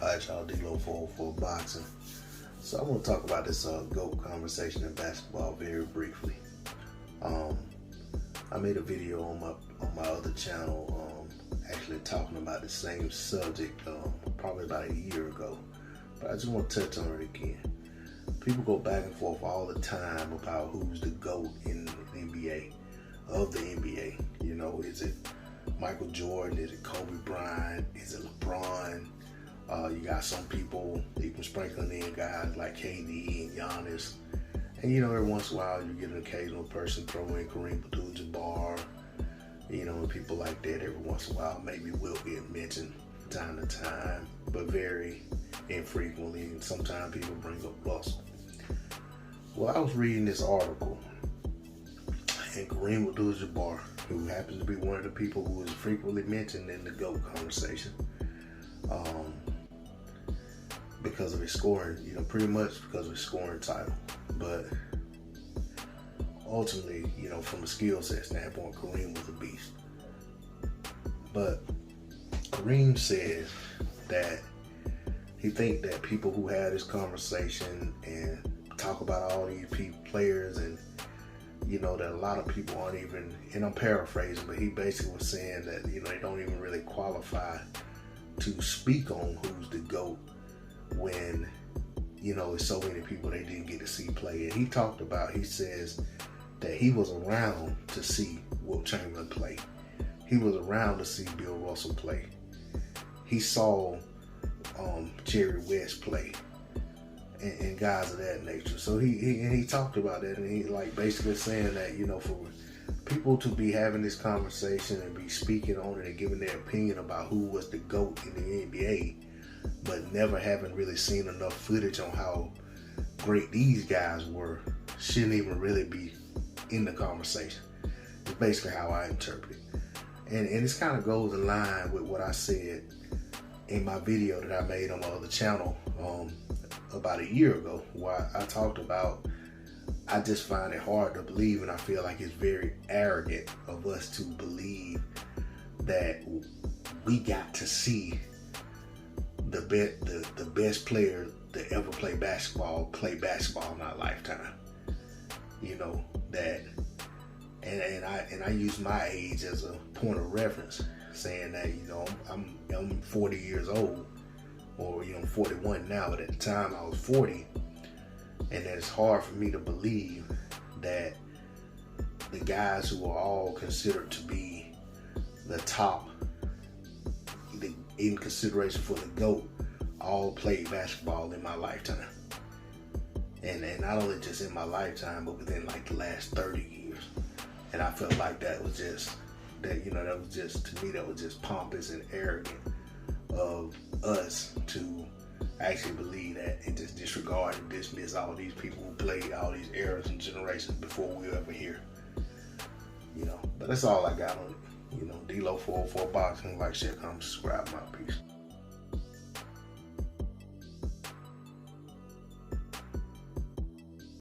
Alright, y'all, D-Lo 404 Boxing. So I want to talk about this GOAT conversation in basketball very briefly. I made a video on my other channel actually talking about the same subject probably about a year ago. But I just want to touch on it again. People go back and forth all the time about who's the GOAT in the NBA, of the NBA. You know, is it Michael Jordan? Is it Kobe Bryant? Is it LeBron? You got some people even sprinkling in guys like KD and Giannis. And you know, every once in a while you get an occasional person throw in Kareem Abdul-Jabbar. You know, and people like that every once in a while maybe will get mentioned from time to time, but very infrequently. And sometimes people bring up Russell. Well, I was reading this article, and Kareem Abdul-Jabbar, who happens to be one of the people who is frequently mentioned in the GOAT conversation, because of his scoring, you know, pretty much because of his scoring title. But ultimately, you know, from a skill set standpoint, Kareem was a beast. But Kareem says that he thinks that people who had this conversation and talk about all these players, and you know, that a lot of people aren't even, and I'm paraphrasing, but he basically was saying that, you know, they don't even really qualify to speak on who's the GOAT when, you know, it's so many people they didn't get to see play. And he says that he was around to see Wilt Chamberlain play. He was around to see Bill Russell play. He saw Jerry West play and guys of that nature. So he talked about that, and he like basically saying that, you know, for people to be having this conversation and be speaking on it and giving their opinion about who was the GOAT in the NBA, but never having really seen enough footage on how great these guys were, shouldn't even really be in the conversation. It's basically how I interpret it. And this kind of goes in line with what I said in my video that I made on my other channel about a year ago, where I talked about, I just find it hard to believe, and I feel like it's very arrogant of us to believe that we got to see the best player that ever play basketball in our lifetime. You know, that, and I use my age as a point of reference, saying that, you know, I'm 40 years old, or, you know, I'm 41 now, but at the time I was 40, and that it's hard for me to believe that the guys who are all considered to be the top, in consideration for the GOAT, all played basketball in my lifetime. And not only just in my lifetime, but within like the last 30 years. And I felt like that was just, that, you know, that was just, to me, that was just pompous and arrogant of us to actually believe that, and just disregard and dismiss all these people who played all these eras and generations before we were ever here. You know, but that's all I got on it. You know, D-Lo 404 Boxing. Like, share, comment, subscribe. My peace.